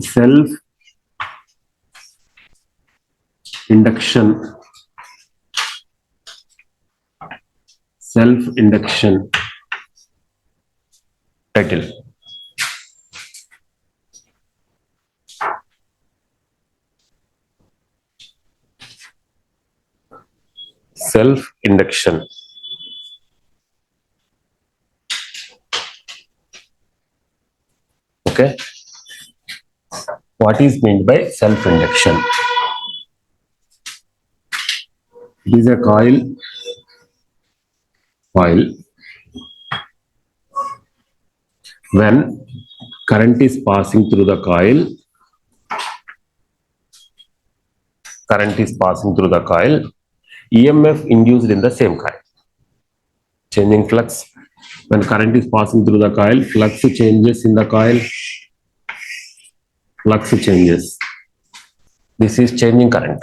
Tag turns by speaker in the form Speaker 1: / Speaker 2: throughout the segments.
Speaker 1: self induction title. Self induction. Okay. What is meant by self induction? It is a coil when current is passing through the coil. EMF induced in the same coil. Changing flux. When current is passing through the coil, flux changes in the coil. Flux changes. This is changing current.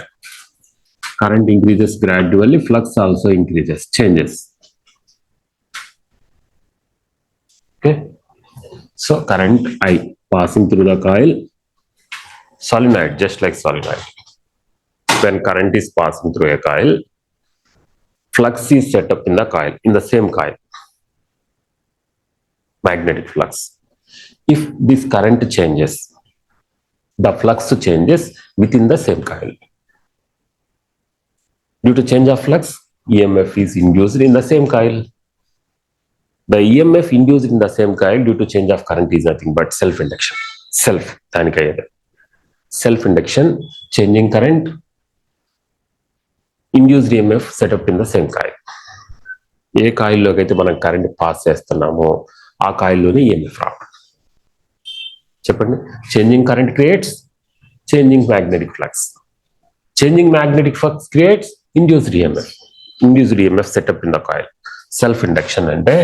Speaker 1: Current increases gradually, flux also increases, changes. Okay. So current I passing through the coil, solenoid, just like solenoid. When current is passing through a coil, flux is set up in the coil, in the same coil. Magnetic flux. If this current changes, the flux changes within the same coil. Due to change of flux, EMF is induced in the same coil. The EMF induced in the same coil due to change of current is nothing but self-induction. Self-induction, changing current, induced EMF set up in the same coil. ఏ కాయిల్లోకి అయితే మనం current pass చేస్తున్నామో ఆ కాయిల్లోనే EMF రావడం. చెప్పండి. Changing current creates changing magnetic flux. Changing magnetic flux creates induced EMF. Induced EMF set up in the coil. Self-induction ante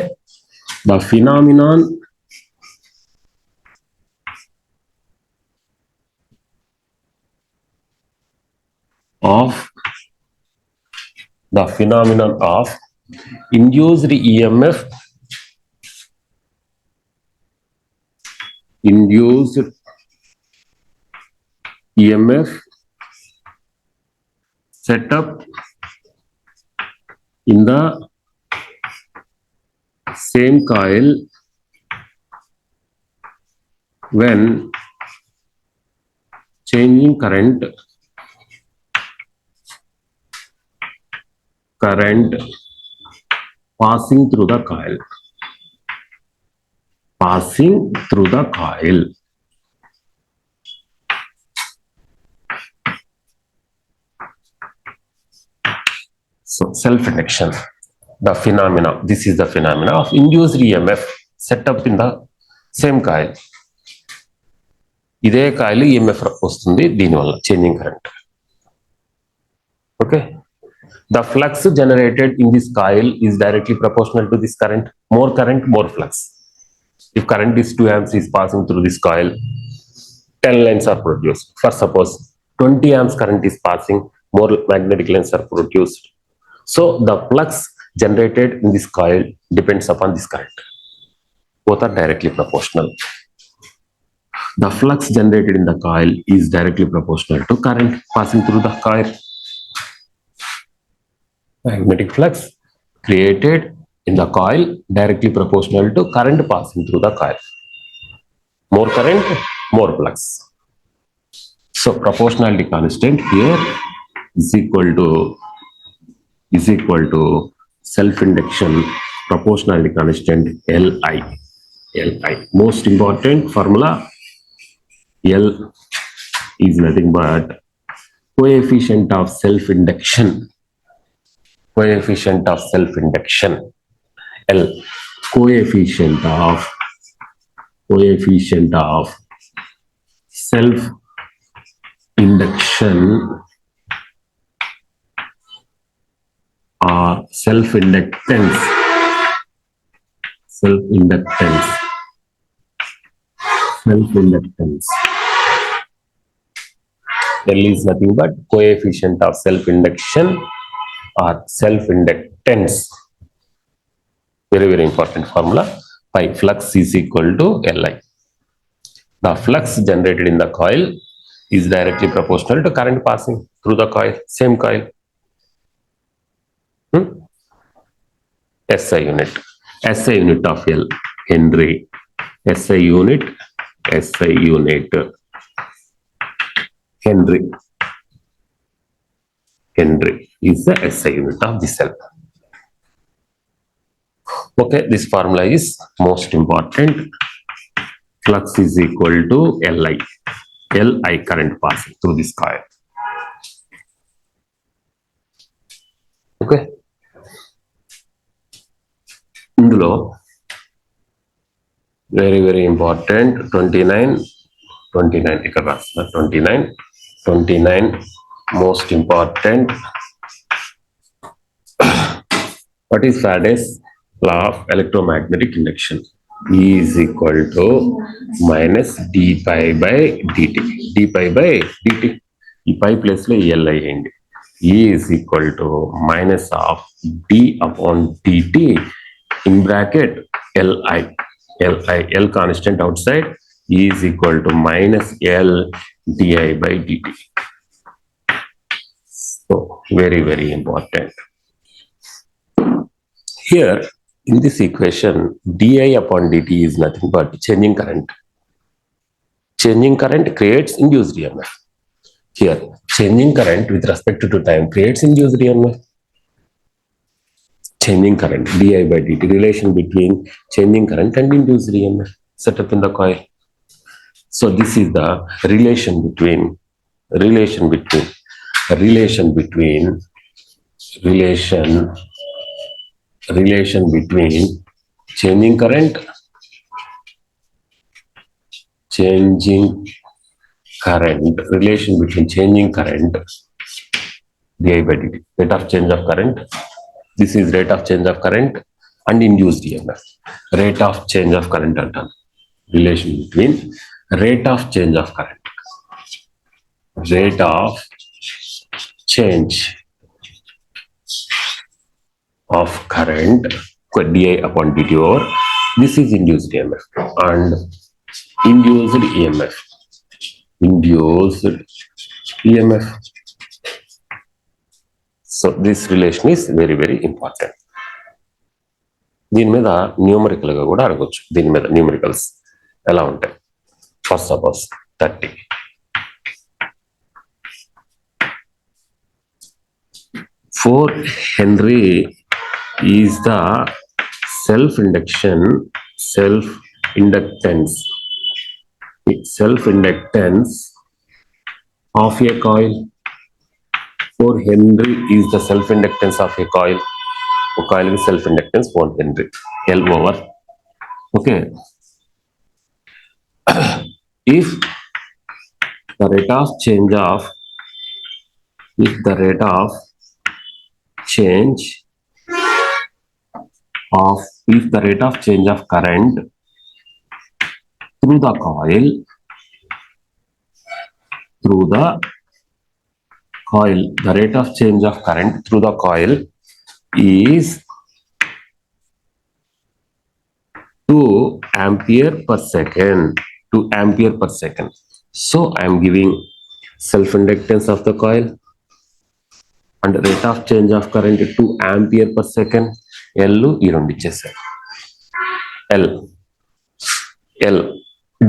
Speaker 1: the phenomenon of induced EMF set up in the same coil when changing current passing through the coil. So self-induction, the phenomena. This is the phenomena of induced EMF set up in the same coil. ఇదే coil EMF వస్తుంది దీనివల్ల changing current. Okay. The flux generated in this coil is directly proportional to this current. More current, more flux. If current is 2 amps is passing through this coil, 10 lines are produced. For suppose 20 amps current is passing, more magnetic lines are produced. So the flux generated in this coil depends upon this current. Both are directly proportional. The flux generated in the coil is directly proportional to current passing through the coil. Magnetic flux created in the coil directly proportional to current passing through the coil. More current, more flux. So proportionality constant here is equal to self-induction proportionality constant Li. Most important formula, L is nothing but coefficient of self-induction. L, coefficient of self-induction. Or self-inductance. L is nothing but coefficient of self-induction or self-inductance. Very, very important formula. Pi flux is equal to Li. The flux generated in the coil is directly proportional to current passing through the coil, same coil. SI unit. SI unit of L, Henry. SI unit, SI unit, Henry. Henry is the SI unit of the cell. Okay, this formula is most important. Flux is equal to Li. Li current passing through this coil. Okay. ఇందులో very important 29 ఇక్కడ రాస్తున్నా 29 most important. What is Faraday's law of electromagnetic induction? E is equal to minus d pi by dt. d pi by dt. ఈ పై place లో L అయ్యింది. E is equal to minus of d upon dt in bracket Li. L constant outside. E is equal to minus L di by dt. So very important. Here in this equation, di upon dt is nothing but changing current. Changing current creates induced EMF. Here, changing current with respect to time creates induced EMF. Changing current, di by dt, relation between changing current and induced EMF set up in the coil. So this is the relation between changing current, relation between changing current, di by dt, rate of change of current. This is rate of change of current and induced EMF. Rate of change of current antam. Relation between rate of change of current. Rate of change of current, di upon dt over. This is induced EMF and induced EMF. So this relation is very important. దీని మీద numerical గా కూడా అడగొచ్చు. దీని మీద numericals ఎలా ఉంటాయి? First suppose 30. 4 Henry is the self-inductance of a coil. 4 Henry is the self-inductance of a coil. A coil with self-inductance 4 Henry. L over. Okay. If the rate of change of current through the coil, the rate of change of current through the coil is 2 ampere per second. So I am giving self-inductance of the coil and rate of change of current 2 ampere per second. L ఈ రెండు ఇచ్చేసారు. L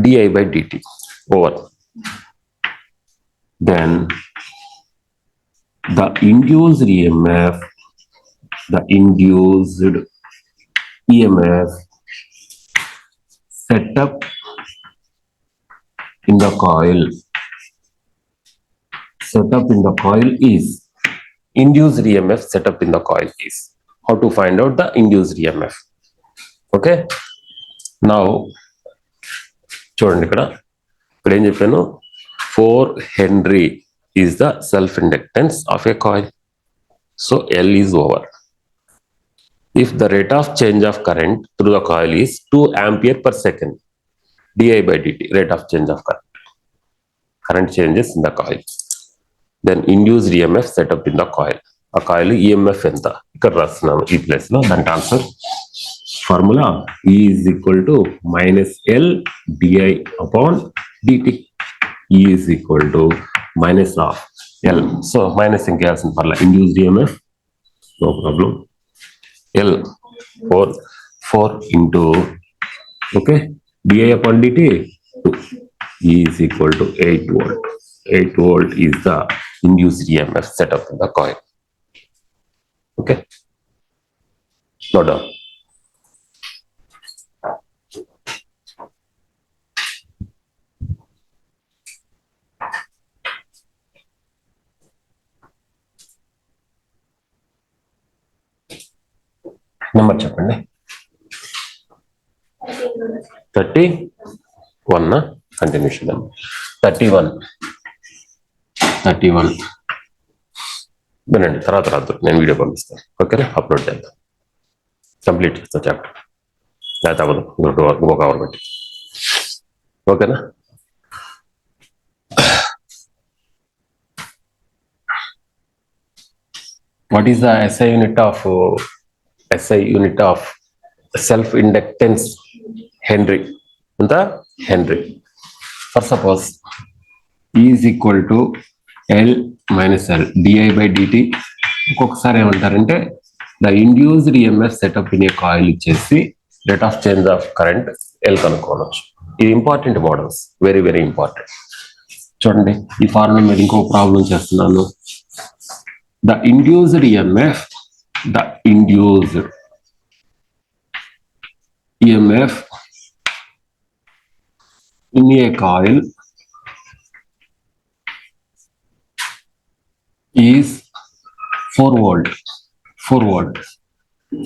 Speaker 1: di by dt over. Then the induced EMF set up in the coil is induced EMF set up in the coil is. How to find out the induced EMF? Okay. Now చూడండి ఇక్కడ ఏం చెప్పాను? 4 Henry is the self-inductance of a coil. So L is over. If the rate of change of current through the coil is 2 ampere per second, di by dt, rate of change of current changes in the coil, then induced EMF set up in the coil. A coil EMF ఎంత ఇక్కడ రాస్తున్నాను ఈ place లో. దానికి answer formula E is equal to minus L di upon dt. E is equal to minus of L. So minus in case induced EMF, no problem. L 4 into okay di upon dt 2. E is equal to 8 volt. 8 volt is the induced EMF set up in the coil. Okay, no doubt. Number చెప్పండి. 31 continuation 31 వినండి, తర్వాత రాదు, నేను video పంపిస్తాను. ఓకేనా, upload చేద్దాం, complete చేస్తాను chapter. లేకపోతే అవ్వదు, ఇంకొక అవర్ పెట్టి. ఓకేనా. What is the SI unit of self inductance? Henry. The Henry. For suppose E is equal to L minus L di by dt. ఒక్కొక్కసారి ఏమంటారంటే the induced EMF setup in a coil ఇచ్చేసి rate of change of current L కనుక్కోవచ్చు. ఇది important models, very very important. చూడండి, ఈ formula మీద ఇంకో problem చేస్తున్నాను. The induced EMF in a coil is 4 volt.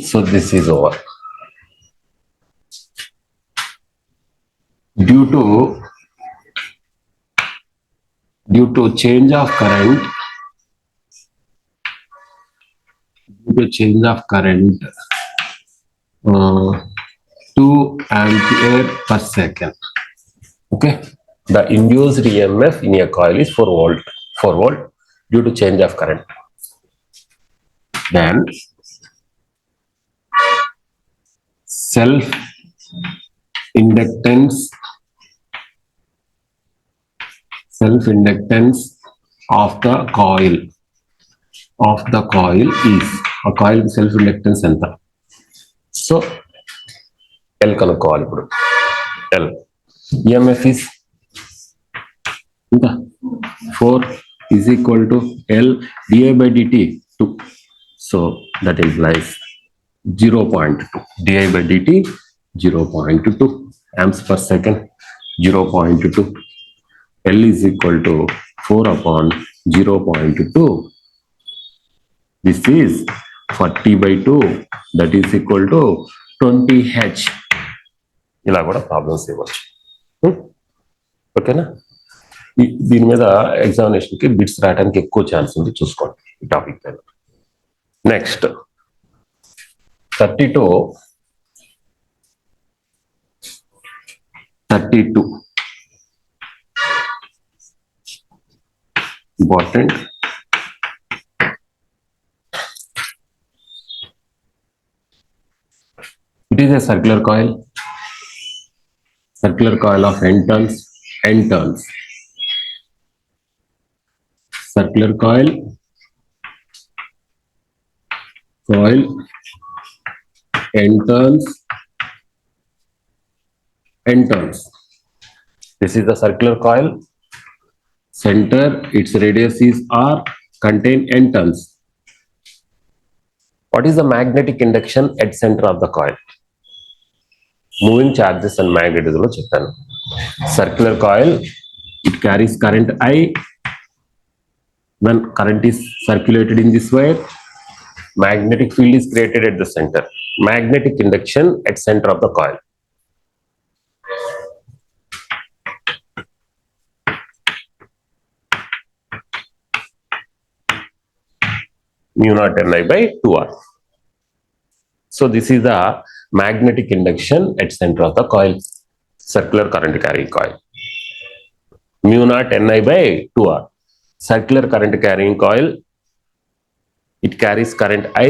Speaker 1: So this is over. Due to change of current, 2 ampere per second. Okay, the induced EMF in a coil is 4 volt due to change of current. Then self inductance of the coil is a coil self inductance ఎంత. So L కనుక్కోవాలి ఇప్పుడు. L EMF is 4 is equal to L di by dt 2. So that implies 0.2 di by dt 0.2 amps per second. 0.2 L is equal to 4 upon 0.2. This is 40 by 2, that is equal to 20 H. ఇలా కూడా problems ఇవ్వచ్చు. ఓకేనా. దీని మీద ఎగ్జామినేషన్కి bits రాయడానికి ఎక్కువ chance ఉంది, చూసుకోండి ఈ టాపిక్ పైన. Next 32 important. It is a circular coil of n turns. Circular coil n turns. This is the circular coil. Center, its radius is R, contain n turns. What is the magnetic induction at center of the coil? Moving charges and magnetism lo cheppanu. Circular coil, it carries current I. When current is circulated in this wire, magnetic field is created at the center. Magnetic induction at center of the coil. Mu naught Ni by 2R. So this is the magnetic induction at center of the coil, circular current carrying coil. Mu naught Ni by 2R. Circular current carrying coil, it carries current I,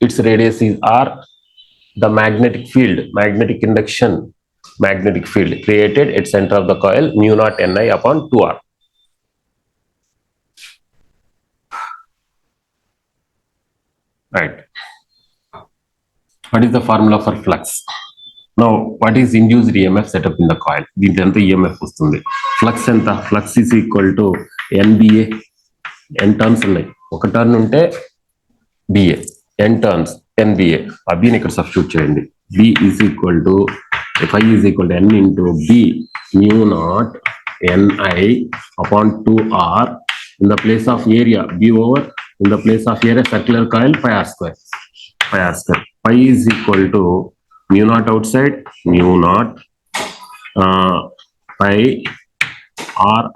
Speaker 1: its radius is R. The magnetic field, magnetic induction magnetic field created at center of the coil mu naught Ni upon 2R. Right. What is the formula for flux? Now, what is induced EMF set up in the coil? దీంట్లో ఎంత EMF వస్తుంది? Flux ఎంత? Flux is equal to NBA. n turns ఉన్నాయి. ఒక turn ఉంటే BA, n turns NBA. ఆ Bని ఇక్కడ సబ్స్టిట్యూట్ చేయండి. B is equal to phi is equal to n into B mu naught Ni upon 2R in the place of area B over in the place of area circular coil pi R square. Pi R square. Pi is equal to mu naught outside, mu naught pi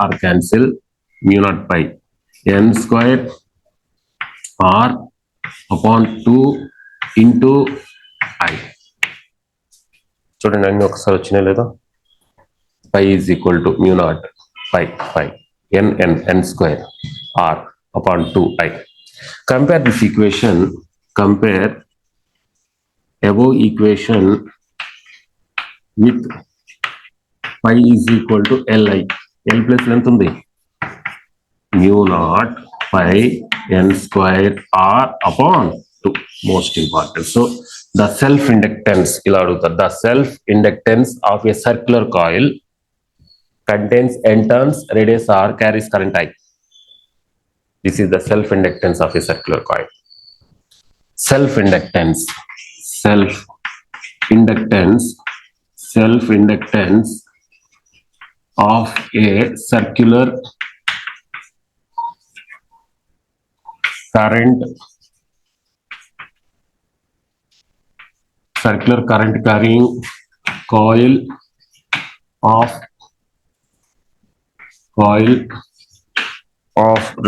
Speaker 1: R cancel, mu naught pi n square R upon 2 into I. చూడండి అన్ని ఒకసారి వచ్చినాయి లేదా? Pi is equal to mu naught pi n square R upon 2I. Compare this equation, compare above equation with pi is equal to Li. L plus length undi mu naught pi n square R upon 2. Most important. So the self inductance ila adugutar. The self inductance of a circular coil contains n turns, radius R, carries current I. This is the self inductance of a circular coil. Self inductance of a circular current carrying coil of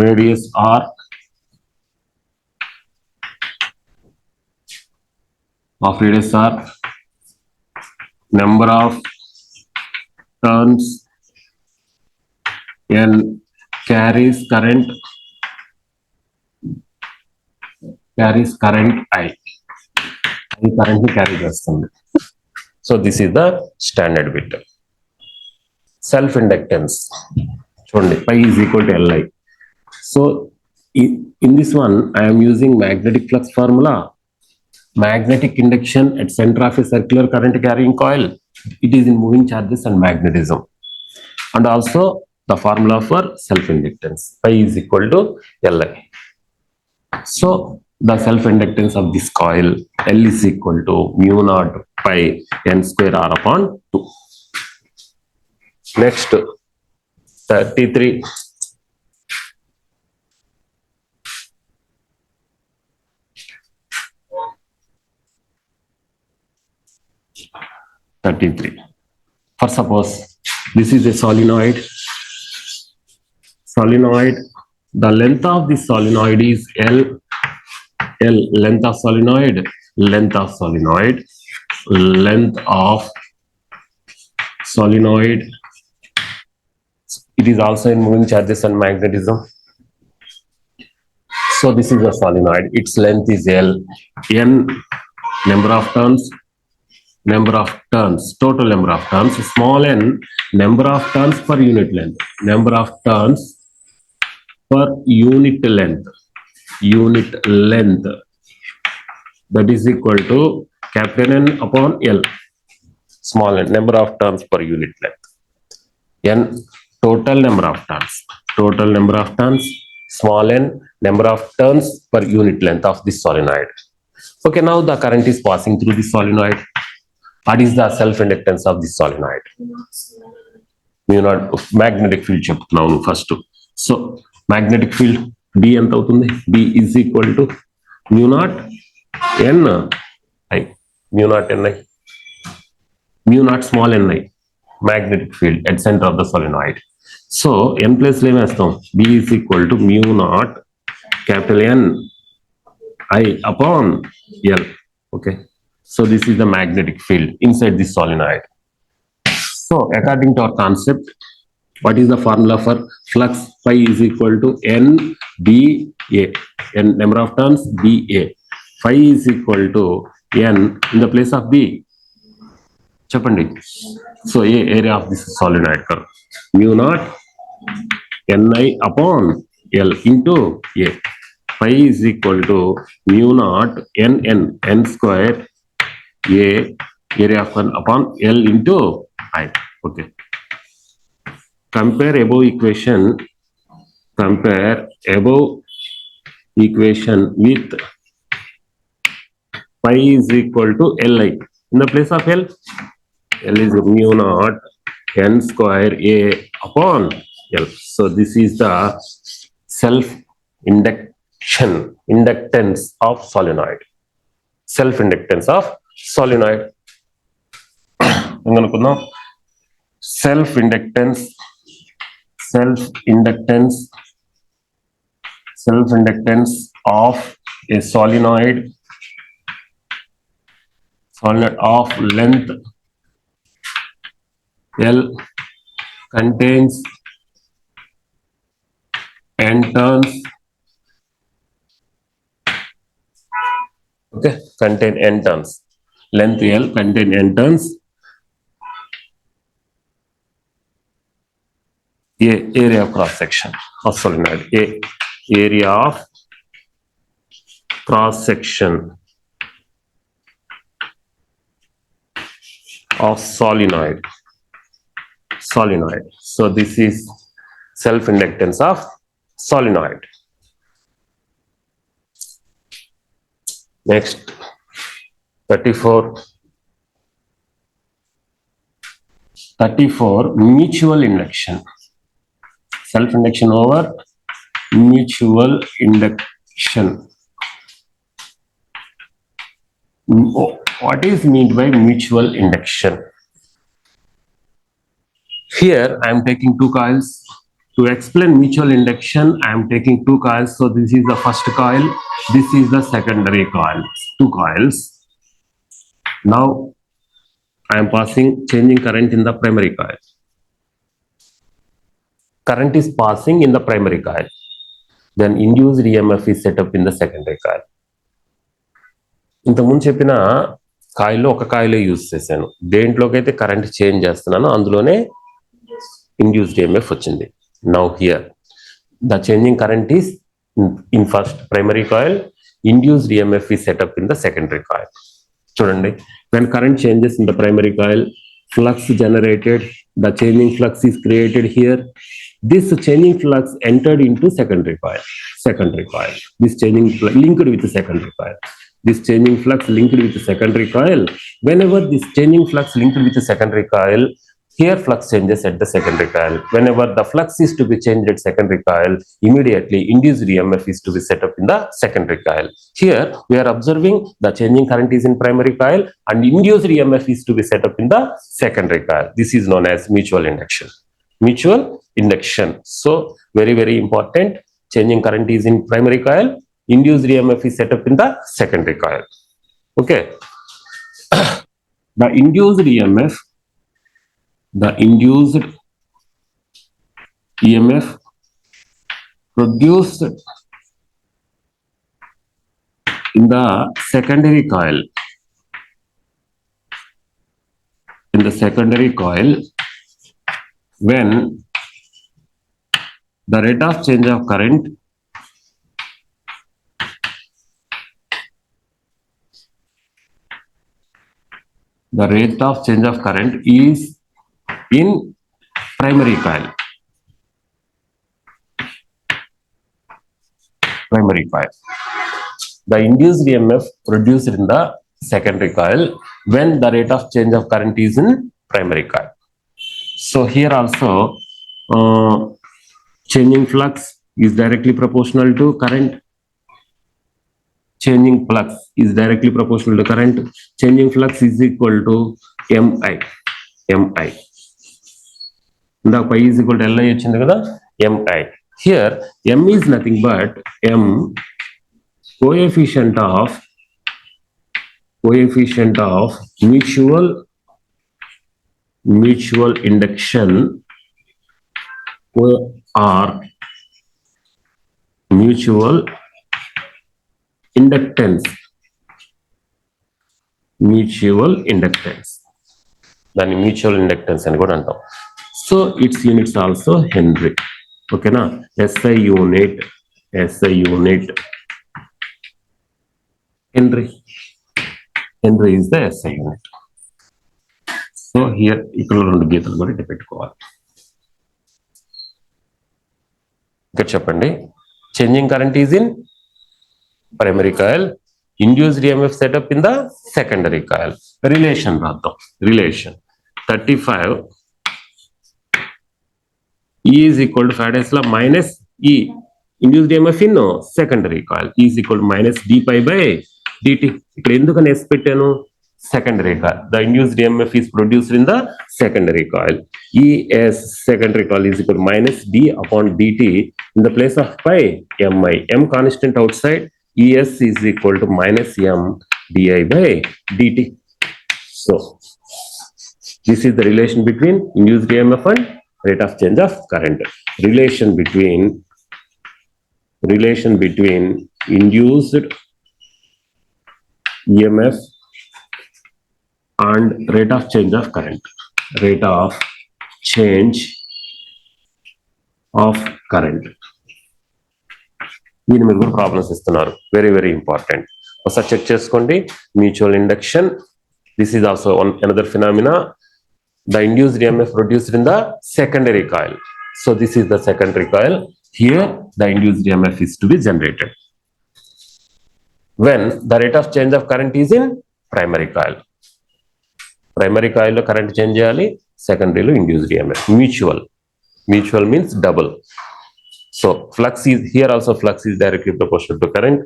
Speaker 1: radius R number of turns N, carries current I. I current carry చేస్తుంది. So this is the standard bit. Self inductance చూడండి pi is equal to Li. So in this one I am using magnetic flux formula, magnetic induction at center of a circular current carrying coil. It is in moving charges and magnetism, and also the formula for self inductance pi is equal to Li. So the self inductance of this coil L is equal to mu naught pi n square R upon 2. Next 33. For suppose this is a solenoid. The length of this solenoid is L. Length of solenoid. Length of solenoid. It is also in moving charges and magnetism. So this is a solenoid. Its length is L. N, number of turns, total number of turns. Small n, number of turns per unit length. Number of turns per unit length. That is equal to capital N upon L. Small n, number of turns per unit length. N, total number of turns. Small n, number of turns per unit length of this solenoid. Okay, now the current is passing through this solenoid. What is the self inductance of this solenoid? Mu naught magnetic field చెప్తున్నాను first. So magnetic field B ఎంత అవుతుంది? B is equal to mu naught N I. Mu naught small n I. Magnetic field at center of the solenoid. So n place లో ఏమేస్తాం? B is equal to mu naught capital N I upon L. Okay. So this is the magnetic field inside this solenoid. So according to our concept, what is the formula for flux? Phi is equal to NBA. N number of turns BA. Phi is equal to N in the place of B. చెప్పండి. So area of this solenoid curve mu naught ni upon L into A. Phi is equal to mu naught n square A area of 1 upon L into I. Okay. Compare above equation with phi is equal to Li. In the place of L is mu naught n square A upon L. So this is the inductance of solenoid. Self-inductance of solenoid. Self-inductance of a solenoid of length L contains n turns. Okay, contain n turns. Length L contain n turns. Area of cross section of solenoid. Area of cross section of solenoid. So this is self-inductance of solenoid. Next, 34 mutual induction. Self-induction over mutual induction. What is meant by mutual induction? Here I am taking two coils. To explain mutual induction, I am taking two coils. So this is the first coil, this is the secondary coil. Two coils. Now I am changing current in the primary coil. Current is passing in the primary coil. Then induced EMF is set up in the secondary coil. ఇంతకుముందు చెప్పిన కాయిల్లో ఒక కాయిలే use చేశాను. దేంట్లోకి అయితే current change చేస్తున్నానో అందులోనే induced EMF వచ్చింది. Now here the changing current is in first primary coil, induced EMF is set up in the secondary coil. చూడండి, when current changes in the primary coil, flux generated, the changing flux is created here. This changing flux entered into secondary coil. This changing linked with the secondary coil. This changing flux linked with the secondary coil. Whenever this changing flux linked with the secondary coil, here flux changes at the secondary coil. Whenever the flux is to be changed at secondary coil, immediately induced EMF is to be set up in the secondary coil. Here we are observing the changing current is in primary coil and induced EMF is to be set up in the secondary coil. This is known as mutual induction. So very important. Changing current is in primary coil, induced EMF is set up in the secondary coil. Okay. The induced EMF produced in the secondary coil. When the rate of change of current is in primary coil. The induced EMF produced in the secondary coil when the rate of change of current is in primary coil. So here also changing flux is directly proportional to current. Changing flux is directly proportional to current. Changing flux is equal to MI. The pi is equal to Li వచ్చింది కదా, MI. Here M is nothing but coefficient of mutual induction or mutual inductance. దాన్ని mutual inductance అని కూడా అంటాం. So it's units also henry. ఓకేనా? SI unit henry is the SI unit. So here ఇక్కడ 2 గీతలు కూడా ఇటు పెట్టుకోవాలి. ఇక్కడ చెప్పండి, changing current is in primary coil, induced EMF setup in the secondary coil. Relation రాద్దాం. Relation 35 E is equal to Faraday's law minus E induced EMF in secondary coil is equal to minus d pi by dt. ఇక్కడ ఎందుకని S పెట్టాను? Secondary coil. The induced EMF is produced in the secondary coil. ES secondary coil is equal to minus d upon dt in the place of pi mi. M constant outside. ES is equal to minus m di by dt. So this is the relation between induced EMF and rate of change of current. Relation between induced EMF and rate of change of current. Rate of change of current. దీని మీద కూడా problems ఇస్తున్నారు. Very important. ఒకసారి check చేసుకోండి. Mutual induction, this is also another phenomena. The induced EMF produced in the secondary coil. So this is the secondary coil. Here the induced EMF is to be generated when the rate of change of current is in primary coil. Primary coil lo current change cheyali, secondary lo induced EMF. Mutual means double. So flux is here, also flux is directly proportional to current.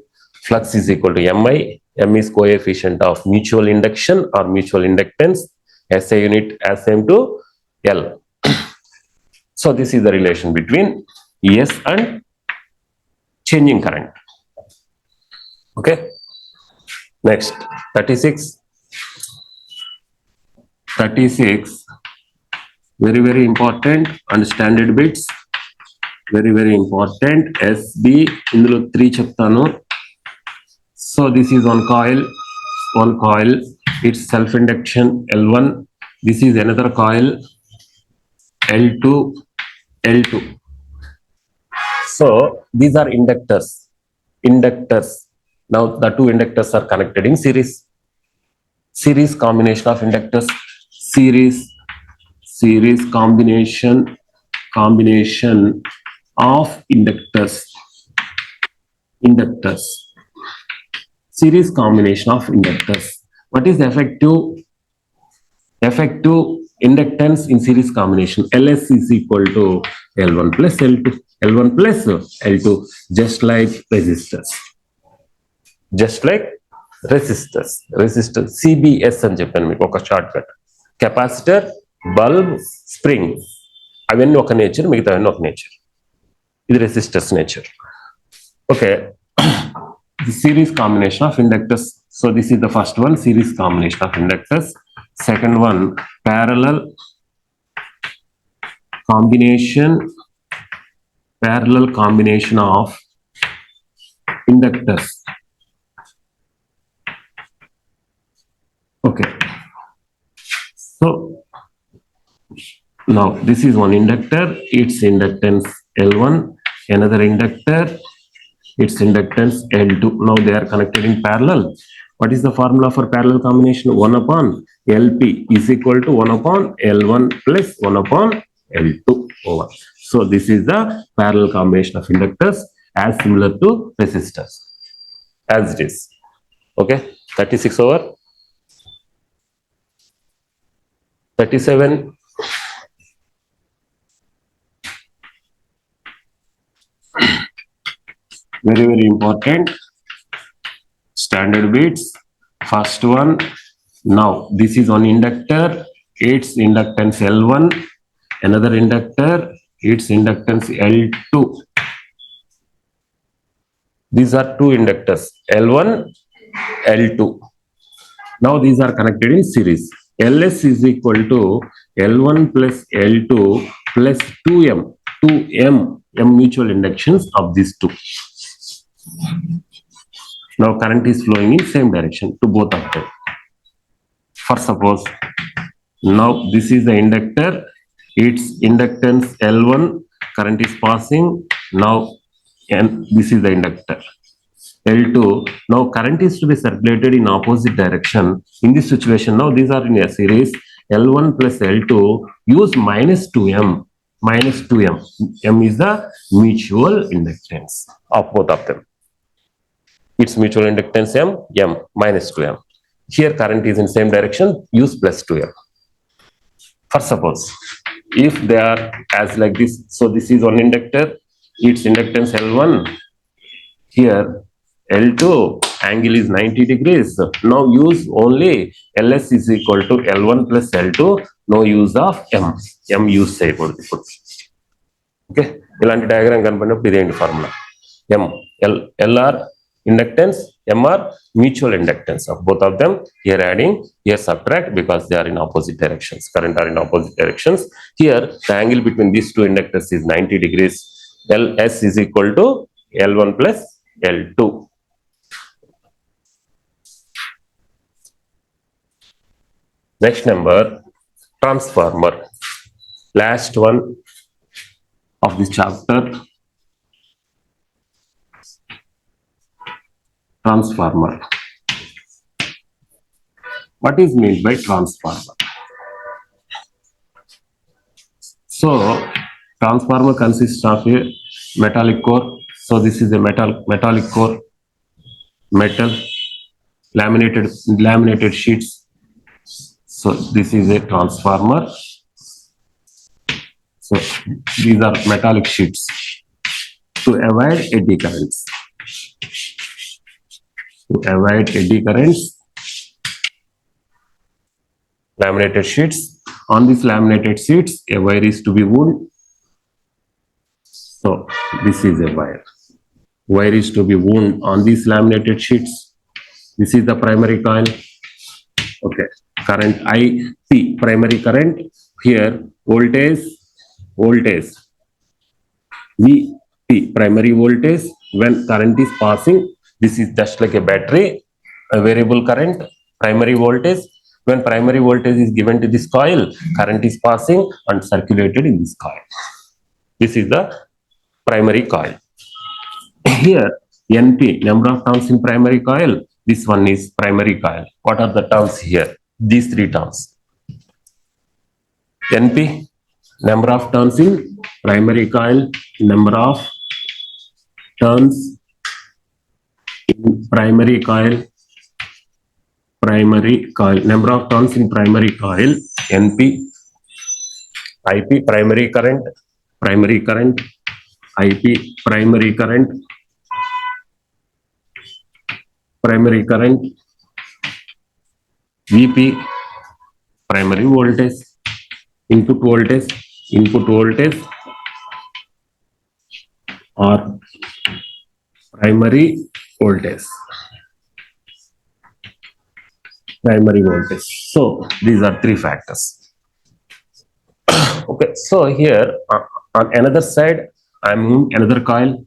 Speaker 1: Flux is equal to mi. M is coefficient of mutual induction or mutual inductance. SI unit as same to L. So this is the relation between ES and changing current. Okay. Next 36 very important, and standard bits very important. SB ఇందులో 3 చెప్తాను. So this is one coil, its self induction L1. This is another coil L2. So these are inductors. Now the two inductors are connected in series combination of inductors. Series combination of inductors. Series combination of inductors. What is the effective inductance in series combination? LS is equal to L1 plus L2. Just like resistors. CBS అని చెప్పాను మీకు, ఒక short cut. Capacitor, bulb, spring అవన్నీ ఒక nature, మిగతా అవన్నీ ఒక nature. ఇది resistors nature. Okay. Series combination of inductors. So this is the first one, series combination of inductors. Second one, parallel combination of inductors. Okay. So now this is one inductor, its inductance L1, another inductor, its inductance L2. Now they are connected in parallel. What is the formula for parallel combination? 1 upon LP is equal to 1 upon L1 plus 1 upon L2 over. So this is the parallel combination of inductors, as similar to resistors as it is. Okay, 36 over. 37. Very important. Standard bits. First one. Now this is one inductor, its inductance L1, another inductor, its inductance L2. These are two inductors, L1, L2. Now these are connected in series. LS is equal to L1 plus L2 plus 2M mutual inductions of these two. Now current is flowing in same direction to both of them. For suppose Now this is the inductor, its inductance L1, current is passing. Now this is the inductor L2. Now current is to be circulated in opposite direction. In this situation, now these are in a series. L1 plus L2 use minus 2m. Minus 2m. M is the mutual inductance of both of them. Its mutual inductance m minus 2m. Here current is in same direction, use plus 2m. For suppose, if they are as like this, so this is one inductor, its inductance L1, here L2, angle is 90 degrees. Now use only LS is equal to L1 plus L2, no use of m use చేయకూడదు ఇప్పుడు. Okay, ఇలాంటి diagram కనపడినప్పుడు ఇదేంటి formula, LR inductance, MR mutual inductance of both of them. Here adding, here subtract, because they are in opposite directions. Current are in opposite directions. Here the angle between these two inductors is 90 degrees. LS is equal to L1 plus L2. Next number, transformer. Last one of this chapter. Transformer. What is meant by transformer? So transformer consists of a metallic core. So this is a metallic core, metal, laminated sheets. So this is a transformer. So these are metallic sheets to avoid eddy currents. To avoid eddy currents, laminated sheets. On these laminated sheets, a wire is to be wound. So this is a wire. Wire is to be wound on these laminated sheets. This is the primary coil. Okay, current IP, primary current. Here voltage VP, primary voltage. When current is passing, this is just like a battery, a variable current, primary voltage. When primary voltage is given to this coil, current is passing and circulated in this coil. This is the primary coil. Here NP, number of turns in primary coil. This one is primary coil. What are the terms here? These three terms. NP, number of turns in primary coil, number of turns in primary coil, number of turns in primary coil, NP. IP, primary current, IP, primary current, VP, primary voltage, input voltage or primary voltage. So these are three factors. Okay, so here on another side, I'm moving another coil.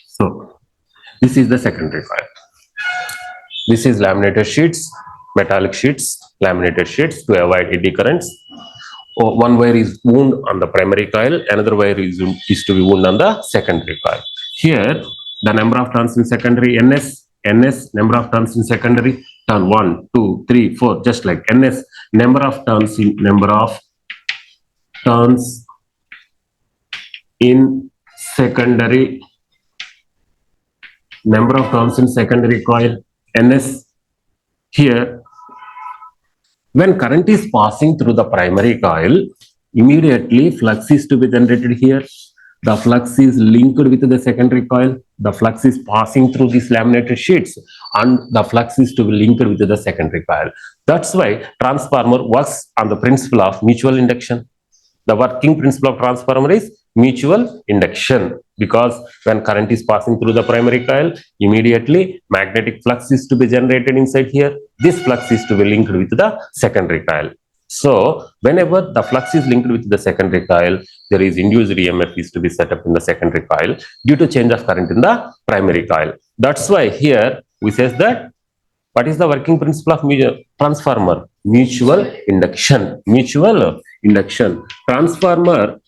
Speaker 1: So this is the secondary coil. This is laminated sheets, metallic sheets, laminated sheets to avoid eddy currents. One wire is wound on the primary coil, another wire is to be wound on the secondary coil. Here the number of turns in secondary, NS, number of turns in secondary, turn 1, 2, 3, 4, just like NS, number of turns in secondary, number of turns in secondary coil, NS. Here when current is passing through the primary coil, immediately flux is to be generated here. The flux is linked with the secondary coil. The flux is passing through these laminated sheets and the flux is to be linked with the secondary coil. That's why transformer works on the principle of mutual induction. The working principle of transformer is mutual induction, because when current is passing through the primary coil, immediately magnetic flux is to be generated inside here. This flux is to be linked with the secondary coil. So whenever the flux is linked with the secondary coil, there is induced EMF is to be set up in the secondary coil due to change of current in the primary coil. That's why here we says that what is the working principle of transformer? Mutual induction. Mutual induction. Transformer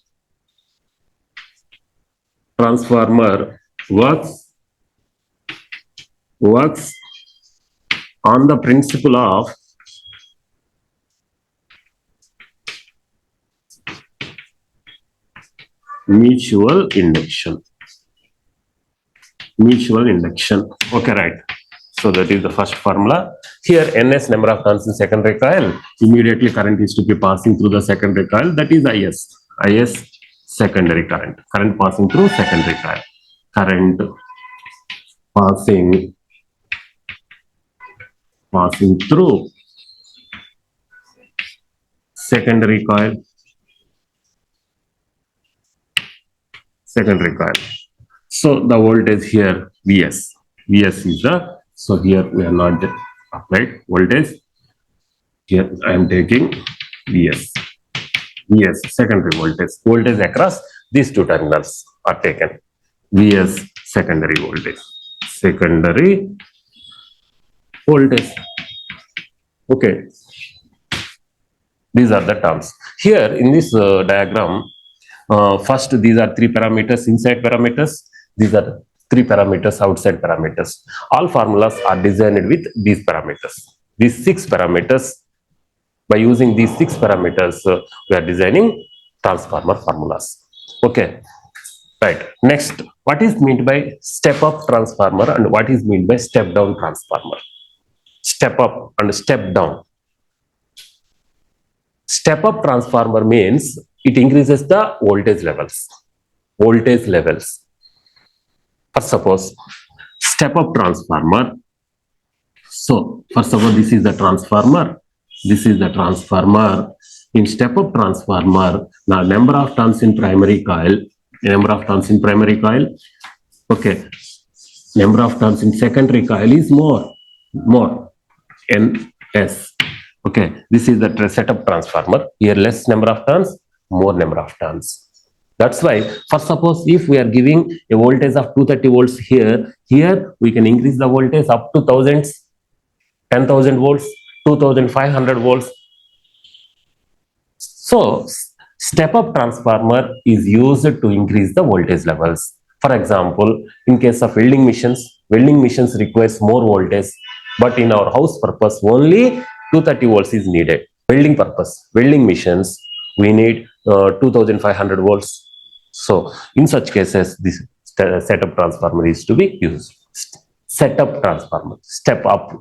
Speaker 1: works on the principle of mutual induction. Mutual induction. Okay, right. So that is the first formula. Here, Ns number of turns in secondary coil. Immediately current is to be passing through the secondary coil. That is Is. Is secondary current. Current passing through secondary coil. Current passing through secondary coil. Secondary coil. So the voltage here Vs. Vs is the, so here we are not applied voltage. Here I am taking Vs. Vs secondary voltage. Voltage across these two terminals are taken. Vs secondary voltage. Secondary voltage. Okay. These are the terms. Here in this diagram, first these are three parameters, inside parameters. These are three parameters, outside parameters. All formulas are designed with these parameters. These six parameters, by using these six parameters, we are designing transformer formulas. Okay, right. Next, what is meant by step up transformer and what is meant by step down transformer? Step up and step down. Step up transformer means it increases the voltage levels. Voltage levels. First, suppose step up transformer. So, first of all, this is the transformer. This is the transformer. In step up transformer, now number of turns in primary coil. Number of turns in primary coil. Okay. Number of turns in secondary coil is more. Ns. Okay. This is the setup transformer. Here less number of turns, more number of turns. That's why, first suppose if we are giving a voltage of 230 volts here we can increase the voltage up to thousands, 10,000 volts, 2,500 volts. So, step up transformer is used to increase the voltage levels. For example, in case of welding machines requires more voltage, but in our house purpose only 230 volts is needed. Welding purpose, welding machines, we need 2,500 volts. So, in such cases, this setup transformer is to be used. Setup transformer. Step up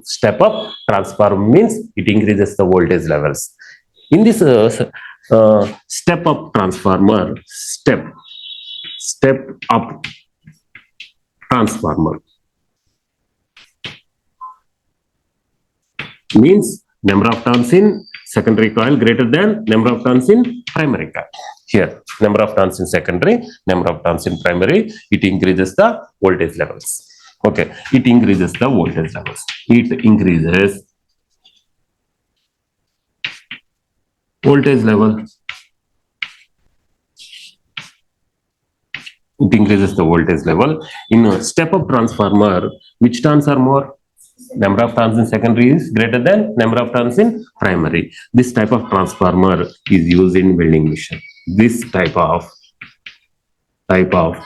Speaker 1: transformer means it increases the voltage levels. In this step up transformer, step up transformer means number of turns in secondary coil greater than number of turns in primary coil. Here, number of turns in secondary, number of turns in primary, it increases the voltage levels. Okay, it increases the voltage levels. It increases voltage level. It increases the voltage level. In a step-up transformer, which turns are more? Number of turns in secondary is greater than number of turns in primary. This type of transformer is used in welding machine. This type of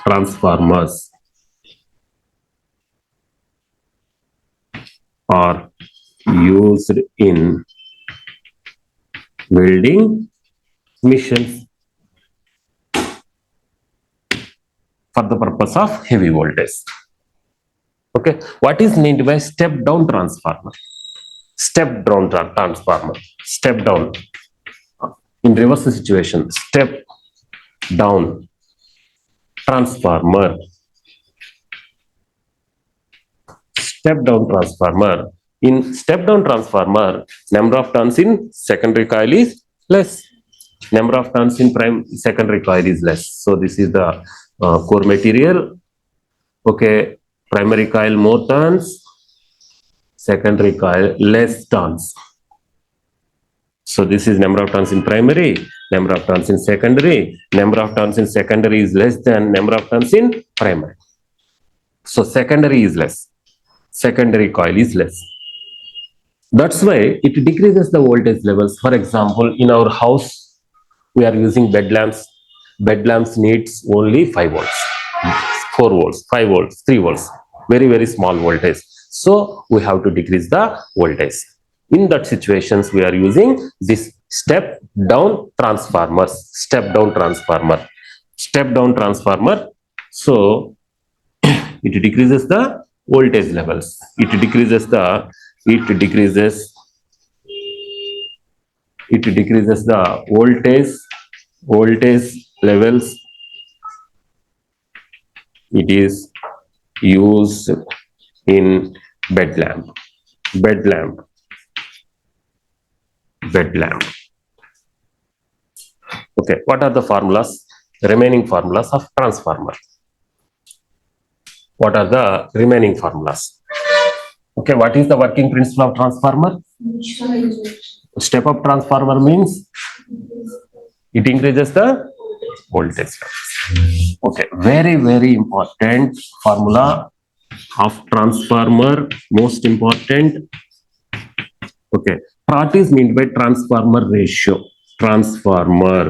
Speaker 1: transformers are used in welding machines for the purpose of heavy voltage. Okay, what is meant by step down transformer? Step down transformer. Step down. In reverse situation, step down transformer. Step down transformer. In step down transformer, number of turns in secondary coil is less. Number of turns in secondary coil is less. So this is the core material. Okay, primary coil more turns, secondary coil less turns. So this is number of turns in primary, number of turns in secondary. Number of turns in secondary is less than number of turns in primary. So secondary is less. Secondary coil is less. That's why it decreases the voltage levels. For example, in our house, we are using bed lamps. Bed lamps needs only 5 volts, 4 volts, 5 volts, 3 volts. Very, very small voltage. So we have to decrease the voltage. In that situations, we are using this step down transformers. Step down transformer. Step down transformer. So it decreases the voltage levels. It decreases the voltage levels. It is used in bed lamp. Okay, what are the formulas? Remaining formulas of transformer. What are the remaining formulas? Okay, what is the working principle of transformer? Step up transformer means it increases the voltage. Okay, very, very important formula of transformer, most important. Okay, what is meant by transformer ratio? Transformer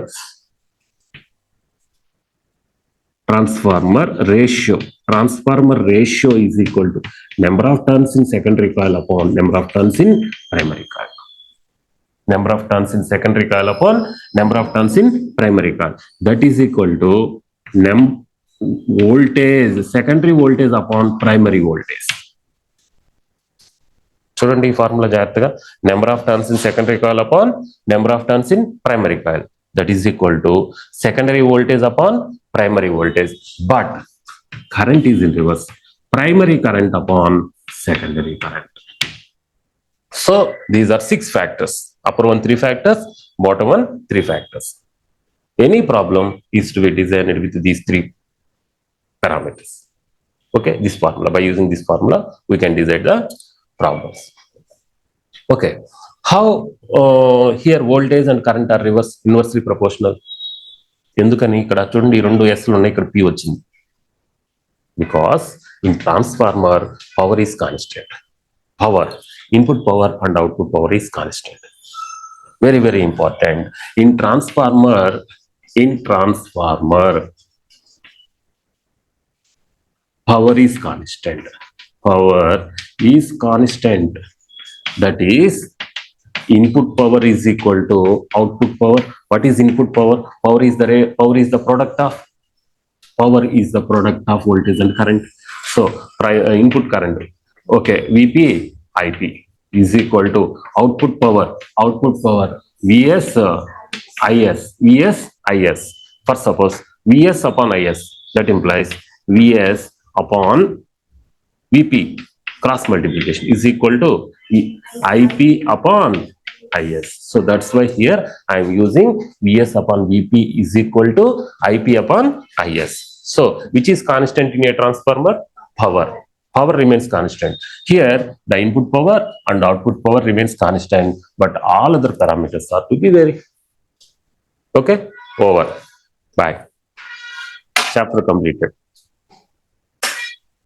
Speaker 1: ratio is equal to number of turns in secondary coil upon number of turns in primary coil. Number of turns in secondary coil upon number of turns in primary coil. That is equal to voltage, secondary voltage upon primary voltage. చూడండి ఈ formula జాగ్రత్తగా. Number of turns in secondary coil upon number of turns in primary coil. That is equal to secondary voltage upon primary voltage. But current is in reverse. Primary current upon secondary current. So these are 6 factors. Upper one 3 factors, bottom one 3 factors. Any problem is to be designed with these 3 parameters. Okay, this formula, by using this formula, we can decide the problems. Okay, how here voltage and current are inversely proportional. ఎందుకని ఇక్కడ చూడండి 2 Sలు ఉన్నాయి, ఇక్కడ P వచ్చింది. Because in transformer power is constant. Power, input power and output power is constant. Very, very important. In transformer power is constant. That is, input power is equal to output power. What is input power? Power is the product of voltage and current. So input current, okay, Vp Ip is equal to output power Vs Is. For suppose Vs upon Is, that implies Vs upon Vp cross multiplication is equal to Ip upon Is. So that's why here I am using Vs upon Vp is equal to Ip upon Is. So which is constant in a transformer? Power remains constant. Here the input power and output power remains constant, but all other parameters are to be vary. Okay, over. Bye. Chapter completed.